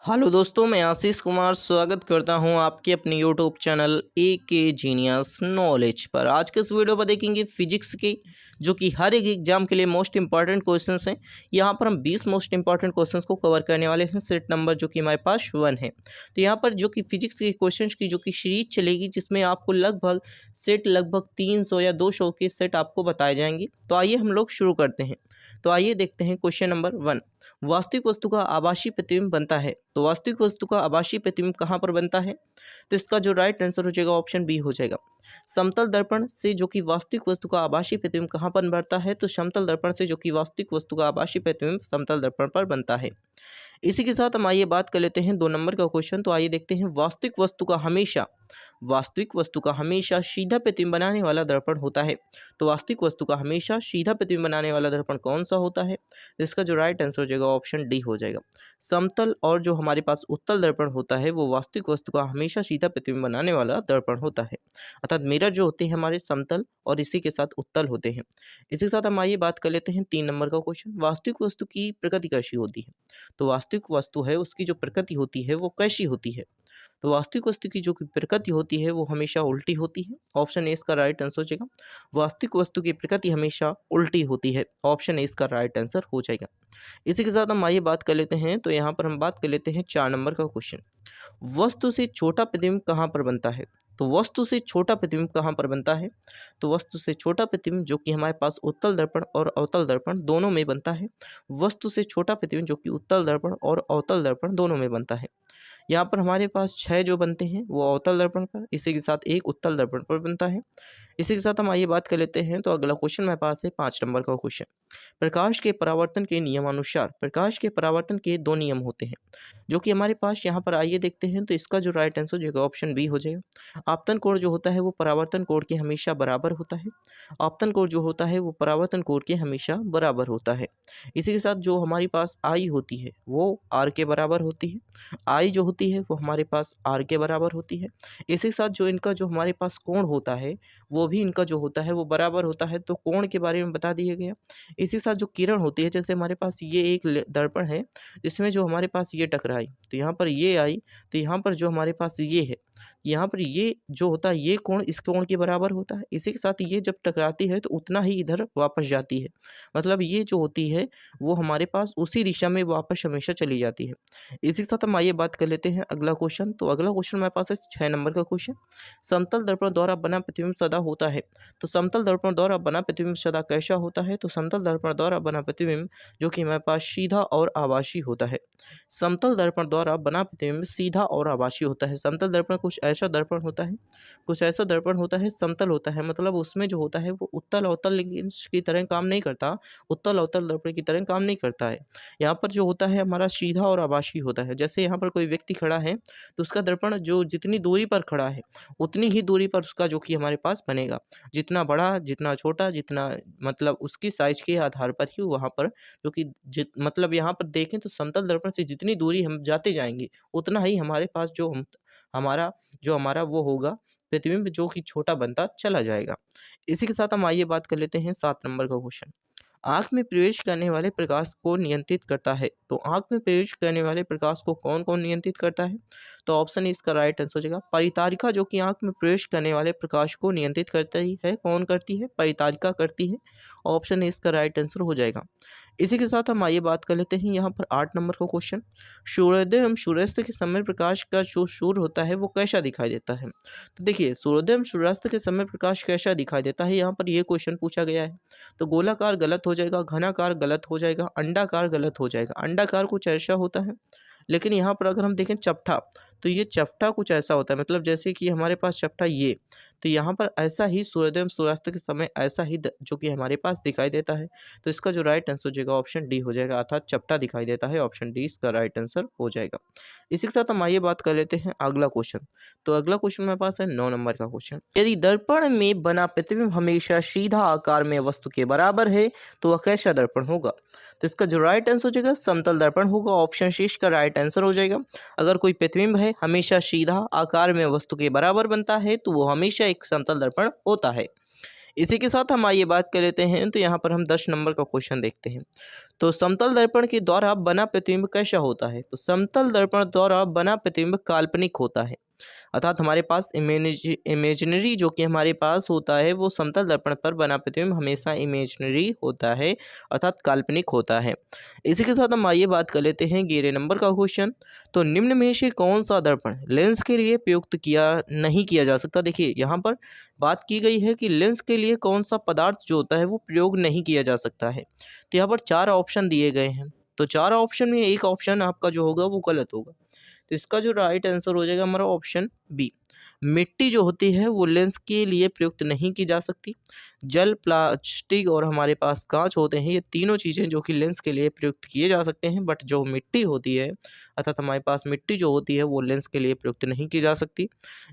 Hello दोस्तों, मैं आशीष कुमार स्वागत करता हूं आपके अपने यूट्यूब चैनल ए के जीनियस नॉलेज पर। आज के इस वीडियो पर देखेंगे फिजिक्स के जो कि हर एक एग्जाम के लिए मोस्ट इंपॉर्टेंट क्वेश्चंस हैं। यहां पर हम 20 मोस्ट इंपॉर्टेंट क्वेश्चंस को कवर करने वाले हैं। सेट नंबर जो कि हमारे पास 1 है। तो यहां पर जो कि फिजिक्स के क्वेश्चंस की जो कि सीरीज चलेगी, जिसमें आपको लगभग 300 या 200 के सेट आपको बताए जाएंगे। तो आइए हम लोग शुरू करते हैं। तो आइए देखते हैं क्वेश्चन नंबर 1। वास्तविक वस्तु का आभासी प्रतिबिंब बनता है। तो वास्तविक वस्तु का आभासी प्रतिबिंब कहाँ पर बनता है? तो इसका जो राइट आंसर हो जाएगा ऑप्शन बी हो जाएगा। समतल दर्पण से जो कि वास्तविक वस्तु का आभासी प्रतिबिंब कहाँ पर बनता है? तो समतल दर्पण से जो कि वास्तविक वस्तु का आभासी प्रतिबिंब समतल दर्पण पर बनता है। इसी के साथ हम आइए बात कर लेते हैं 2 नंबर का क्वेश्चन। तो आइए देखते हैं वास्तविक वस्तु का हमेशा सीधा प्रतिबिंब बनाने वाला दर्पण होता है। तो वास्तविक वस्तु का हमेशा सीधा प्रतिबिंब बनाने वाला दर्पण कौन सा होता है? इसका जो राइट आंसर हो जाएगा ऑप्शन डी हो जाएगा। समतल और जो हमारे पास उत्तल दर्पण होता है वो वास्तविक वस्तु का हमेशा सीधा प्रतिबिंब बनाने वाला दर्पण होता है। अर्थात मिरर जो होते हैं हमारे समतल और इसी के साथ उत्तल होते हैं। इसी के साथ हम आइए बात कर लेते हैं 3 नंबर का क्वेश्चन। वास्तविक वस्तु की प्रकृति कैसी होती है? तो वास्तविक वस्तु है उसकी जो प्रकृति होती है वो कैसी होती है? तो वास्तविक वस्तु की जो कि प्रकृति होती है वो हमेशा उल्टी होती है। ऑप्शन ए इसका राइट आंसर हो जाएगा। वास्तविक वस्तु की प्रकृति हमेशा उल्टी होती है। ऑप्शन ए इसका राइट आंसर हो जाएगा। इसी के साथ हम आइए बात कर लेते हैं। तो यहाँ पर हम बात कर लेते हैं 4 नंबर का क्वेश्चन। वस्तु से छोटा प्रतिबिंब कहाँ पर बनता है? तो वस्तु से छोटा प्रतिबिंब कहाँ पर बनता है? तो वस्तु से छोटा प्रतिबिंब जो कि हमारे पास उत्तल दर्पण और अवतल दर्पण दोनों में बनता है। वस्तु से छोटा प्रतिबिंब जो कि उत्तल दर्पण और अवतल दर्पण दोनों में बनता है। यहाँ पर हमारे पास 6 जो बनते हैं वो अवतल दर्पण पर, इसी के साथ एक उत्तल दर्पण पर बनता है। इसी के साथ हम आइए बात कर लेते हैं। तो अगला क्वेश्चन मेरे पास है 5 नंबर का क्वेश्चन। प्रकाश के परावर्तन के नियमानुसार प्रकाश के परावर्तन के 2 नियम होते हैं जो कि हमारे पास यहाँ पर आइए देखते हैं। तो इसका जो राइट आंसर हो जाएगा ऑप्शन बी हो जाएगा। आपतन कोण जो होता है वो परावर्तन कोण के हमेशा बराबर होता है। आपतन कोण जो होता है वो परावर्तन कोण के हमेशा बराबर होता है। इसी के साथ जो हमारी पास आई होती है वो आर के बराबर होती है। आई जो होती है वो हमारे पास आर के बराबर होती है। इसी के साथ जो इनका जो हमारे पास कोण होता है वो भी इनका जो होता है वो बराबर होता है। तो कोण के बारे में बता दिया गया। इसी के साथ जो किरण होती है, जैसे हमारे पास ये एक दर्पण है जिसमें जो हमारे पास ये टकराई तो यहाँ पर ये आई, तो यहाँ पर जो हमारे पास ये है यहाँ पर ये जो होता है ये कोण इस कोण के बराबर होता है। इसी के साथ ये जब टकराती है तो उतना ही इधर वापस जाती है। मतलब ये जो होती है वो हमारे पास उसी दिशा में वापस हमेशा चली जाती है। इसी के साथ हम आइए बात कर लेते हैं अगला क्वेश्चन। तो अगला क्वेश्चन हमारे पास है 6 नंबर का क्वेश्चन। समतल दर्पण द्वारा बना प्रतिबिंब सदा होता है। तो समतल दर्पण द्वारा बना प्रतिबिंब सदा कैसा होता है? तो समतल दर्पण द्वारा बना प्रतिबिंब जो कि हमारे पास सीधा और आभासी होता है। समतल दर्पण द्वारा बना प्रतिबिंब सीधा और आभासी होता है। समतल दर्पण कुछ ऐसा दर्पण होता है समतल होता है, मतलब उसमें जो होता है वो उत्तल अवतल लेंस की तरह काम नहीं करता, उत्तल अवतल दर्पण की तरह काम नहीं करता है। यहाँ पर जो होता है हमारा सीधा और आभासी होता है। जैसे यहाँ पर कोई व्यक्ति खड़ा है तो उसका दर्पण जो जितनी दूरी पर खड़ा है उतनी ही दूरी पर उसका जो कि हमारे पास बनेगा। जितना बड़ा जितना छोटा जितना मतलब उसकी साइज के आधार पर ही वहाँ पर जो कि मतलब यहाँ पर देखें तो समतल दर्पण से जितनी दूरी हम जाते जाएंगे उतना ही हमारे पास हमारा वो होगा प्रतिबिंब जो कि छोटा बनता चला जाएगा। इसी के साथ हम आइए बात कर लेते हैं 7 नंबर का क्वेश्चन। आँख में प्रवेश करने वाले प्रकाश को नियंत्रित करता है। तो आँख में प्रवेश करने वाले प्रकाश को कौन कौन नियंत्रित करता है? तो ऑप्शन इसका राइट आंसर हो जाएगा परितारिका जो कि आँख में प्रवेश करने वाले प्रकाश को नियंत्रित करती है। कौन करती है? परितारिका करती है। ऑप्शन इसका राइट आंसर हो जाएगा। इसी के साथ हम आइए बात कर लेते हैं यहाँ पर 8 नंबर का क्वेश्चन। सूर्योदय एवं सूर्यास्त के समय प्रकाश का जो सूर्य होता है वो कैसा दिखाई देता है? तो देखिए सूर्योदय एवं सूर्यास्त के समय प्रकाश कैसा दिखाई देता है, यहाँ पर ये क्वेश्चन पूछा गया है। तो गोलाकार गलत हो जाएगा, घनाकार गलत हो जाएगा, अंडाकार गलत हो जाएगा। अंडाकार कुछ ऐसा होता है, लेकिन यहाँ पर अगर हम देखें चपटा तो ये चपटा कुछ ऐसा होता है, मतलब जैसे कि हमारे पास चपटा ये, तो यहाँ पर ऐसा ही सूर्योदय एवं सूर्यास्त के समय ऐसा ही जो कि हमारे पास दिखाई देता है। तो इसका जो राइट आंसर हो जाएगा ऑप्शन डी हो जाएगा, अर्थात चपटा दिखाई देता है। ऑप्शन डी इसका राइट आंसर हो जाएगा। इसी के साथ हम आइए बात कर लेते हैं अगला क्वेश्चन। तो अगला क्वेश्चन मेरे पास है 9 नंबर का क्वेश्चन। यदि दर्पण में बना प्रतिबिंब हमेशा सीधा आकार में वस्तु के बराबर है तो वह कैसा दर्पण होगा? तो इसका जो राइट आंसर हो जाएगा समतल दर्पण होगा। ऑप्शन सी इसका राइट आंसर हो जाएगा। अगर कोई प्रतिबिंब है हमेशा सीधा आकार में वस्तु के बराबर बनता है तो वो हमेशा एक समतल दर्पण होता है। इसी के साथ हम आइए बात कर लेते हैं। तो यहाँ पर हम 10 नंबर का क्वेश्चन देखते हैं। तो समतल दर्पण के द्वारा बना प्रतिबिंब कैसा होता है? तो समतल दर्पण द्वारा बना प्रतिबिंब काल्पनिक होता है, अर्थात हमारे पास इमेजिनरी जो कि हमारे पास होता है वो समतल दर्पण पर बना प्रतिबिंब हमेशा इमेजिनरी होता है, अर्थात काल्पनिक होता है। इसी के साथ हम आइए बात कर लेते हैं 11 नंबर का क्वेश्चन। तो निम्न में से कौन सा दर्पण लेंस के लिए प्रयुक्त नहीं किया जा सकता? देखिए यहाँ पर बात की गई है कि लेंस के लिए कौन सा पदार्थ जो होता है वो प्रयोग नहीं किया जा सकता है। तो यहाँ पर 4 ऑप्शन दिए गए हैं, तो 4 ऑप्शन में एक ऑप्शन आपका जो होगा वो गलत होगा। तो इसका जो राइट आंसर हो जाएगा हमारा ऑप्शन बी। मिट्टी जो होती है वो लेंस के लिए प्रयुक्त नहीं की जा सकती। जल, प्लास्टिक और हमारे पास कांच होते हैं, ये तीनों चीज़ें जो कि लेंस के लिए प्रयुक्त किए जा सकते हैं, बट जो मिट्टी होती है अर्थात हमारे पास मिट्टी जो होती है वो लेंस के लिए प्रयुक्त नहीं की जा सकती।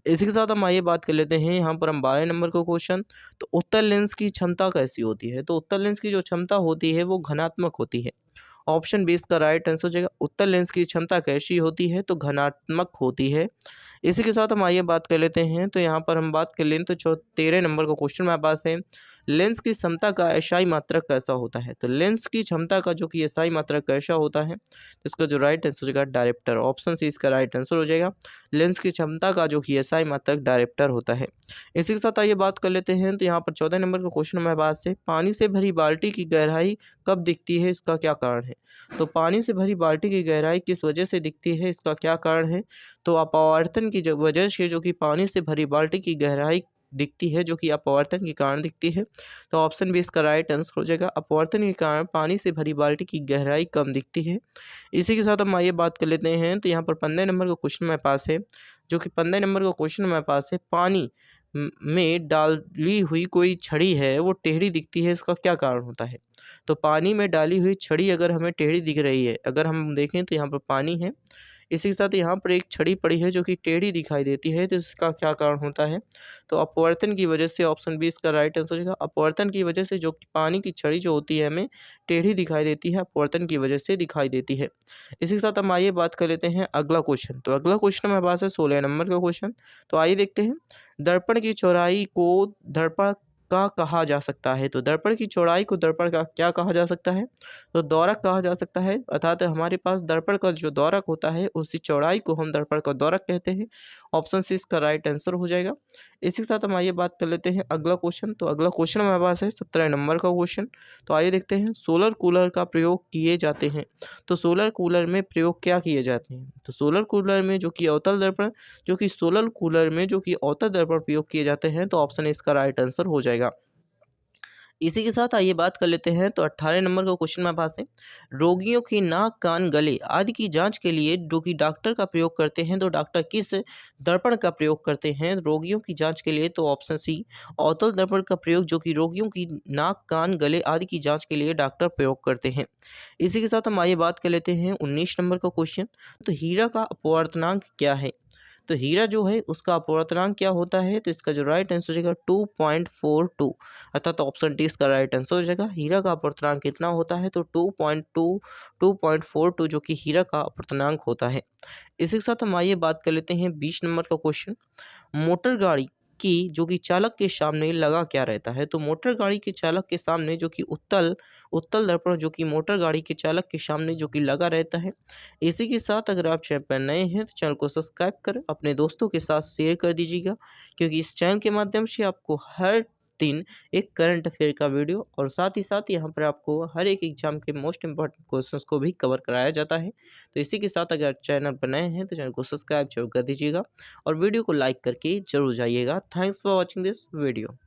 इसी के साथ हम आइए बात कर लेते हैं यहाँ पर हम 12 नंबर का क्वेश्चन। तो उत्तल लेंस की क्षमता कैसी होती है? तो उत्तल लेंस की जो क्षमता होती है वो घनात्मक होती है। ऑप्शन 20 का राइट आंसर हो जाएगा। उत्तल लेंस की क्षमता कैसी होती है? तो घनात्मक होती है। इसी के साथ हम आइए बात कर लेते हैं, तो यहाँ पर हम बात कर लें तो 13 नंबर का क्वेश्चन हमारे पास है, लेंस की क्षमता का एसआई मात्रक कैसा होता है? तो लेंस की क्षमता का जो कि एसआई मात्रक कैसा होता है? तो इसका जो राइट आंसर हो जाएगा डायरेक्टर। ऑप्शन सी इसका राइट आंसर हो जाएगा। लेंस की क्षमता का जो कि एसआई मात्रक डायरेक्टर होता है। इसी के साथ आइए बात कर लेते हैं, तो यहाँ पर 14 नंबर का क्वेश्चन हमारे पास है, पानी से भरी बाल्टी की गहराई कब दिखती है? इसका क्या कारण है? तो पानी से भरी बाल्टी की गहराई किस वजह से दिखती है? इसका क्या कारण है? तो अपवर्तन की वजह से जो कि पानी से भरी बाल्टी की गहराई दिखती है, जो कि अपवर्तन के कारण दिखती है। तो ऑप्शन बी इसका राइट आंसर हो जाएगा। अपवर्तन के कारण पानी से भरी बाल्टी की गहराई कम दिखती है। इसी के साथ हम आइए बात कर लेते हैं, तो यहाँ पर 15 नंबर का क्वेश्चन हमारे पास है, जो कि 15 नंबर का क्वेश्चन हमारे पास है, पानी में डाली हुई कोई छड़ी है वो टेढ़ी दिखती है, इसका क्या कारण होता है? तो पानी में डाली हुई छड़ी अगर हमें टेढ़ी दिख रही है, अगर हम देखें तो यहाँ पर पानी है, इसी के साथ यहाँ पर एक छड़ी पड़ी है जो कि टेढ़ी दिखाई देती है, तो इसका क्या कारण होता है? तो अपवर्तन की वजह से। ऑप्शन बी इसका राइट आंसर हो जाएगा। अपवर्तन की वजह से जो कि पानी की छड़ी जो होती है हमें टेढ़ी दिखाई देती है, अपवर्तन की वजह से दिखाई देती है। इसी के साथ हम आइए बात कर लेते हैं अगला क्वेश्चन। तो अगला क्वेश्चन हमारे पास है 16 नंबर का क्वेश्चन। तो आइए देखते हैं, दर्पण की चौड़ाई को दर्पण का कहा जा सकता है? तो दर्पण की चौड़ाई को दर्पण का क्या कहा जा सकता है? तो दौरक कहा जा सकता है, अर्थात हमारे पास दर्पण का जो दौरक होता है उसी चौड़ाई को हम दर्पण का दौरक कहते हैं। ऑप्शन सी इसका राइट आंसर हो जाएगा। इसी के साथ हम आइए बात कर लेते हैं अगला क्वेश्चन। तो अगला क्वेश्चन हमारे पास है 17 नंबर का क्वेश्चन। तो आइए देखते हैं, सोलर कूलर का प्रयोग किए जाते हैं। तो सोलर कूलर में प्रयोग क्या किए जाते हैं? तो सोलर कूलर में जो कि अवतल दर्पण जो कि सोलर कूलर में जो कि अवतल दर्पण प्रयोग किए जाते हैं, तो ऑप्शन इसका राइट आंसर हो जाएगा। इसी के साथ आइए बात कर लेते हैं, तो 18 नंबर का क्वेश्चन हमारे पास है, रोगियों की नाक, कान, गले आदि की जांच के लिए जो कि डॉक्टर का प्रयोग करते हैं, तो डॉक्टर किस दर्पण का प्रयोग करते हैं रोगियों की जांच के लिए? तो ऑप्शन सी अवतल दर्पण का प्रयोग जो कि रोगियों की नाक, कान, गले आदि की जांच के लिए डॉक्टर प्रयोग करते हैं। इसी के साथ हम आइए बात कर लेते हैं 19 नंबर का क्वेश्चन। तो हीरा का अपवर्तनांक क्या है? तो हीरा जो है उसका अपवर्तनांक क्या होता है? तो इसका जो राइट आंसर हो जाएगा 2.42, अर्थात ऑप्शन डी इसका राइट आंसर हो जाएगा। हीरा का अपवर्तनांक कितना होता है? तो 2.42 जो कि हीरा का अपवर्तनांक होता है। इसी के साथ हम आइए बात कर लेते हैं 20 नंबर का क्वेश्चन। मोटर गाड़ी की जो कि चालक के सामने लगा क्या रहता है? तो मोटर गाड़ी के चालक के सामने जो कि उत्तल उत्तल दर्पण जो कि मोटर गाड़ी के चालक के सामने जो कि लगा रहता है। इसी के साथ अगर आप चैनल पर नए हैं तो चैनल को सब्सक्राइब करें, अपने दोस्तों के साथ शेयर कर दीजिएगा, क्योंकि इस चैनल के माध्यम से आपको हर दिन एक करंट अफेयर का वीडियो और साथ ही साथ यहाँ पर आपको हर एक एग्जाम के मोस्ट इंपॉर्टेंट क्वेश्चंस को भी कवर कराया जाता है। तो इसी के साथ अगर चैनल पर नए हैं तो चैनल को सब्सक्राइब जरूर कर दीजिएगा और वीडियो को लाइक करके जरूर जाइएगा। Thanks for watching this video.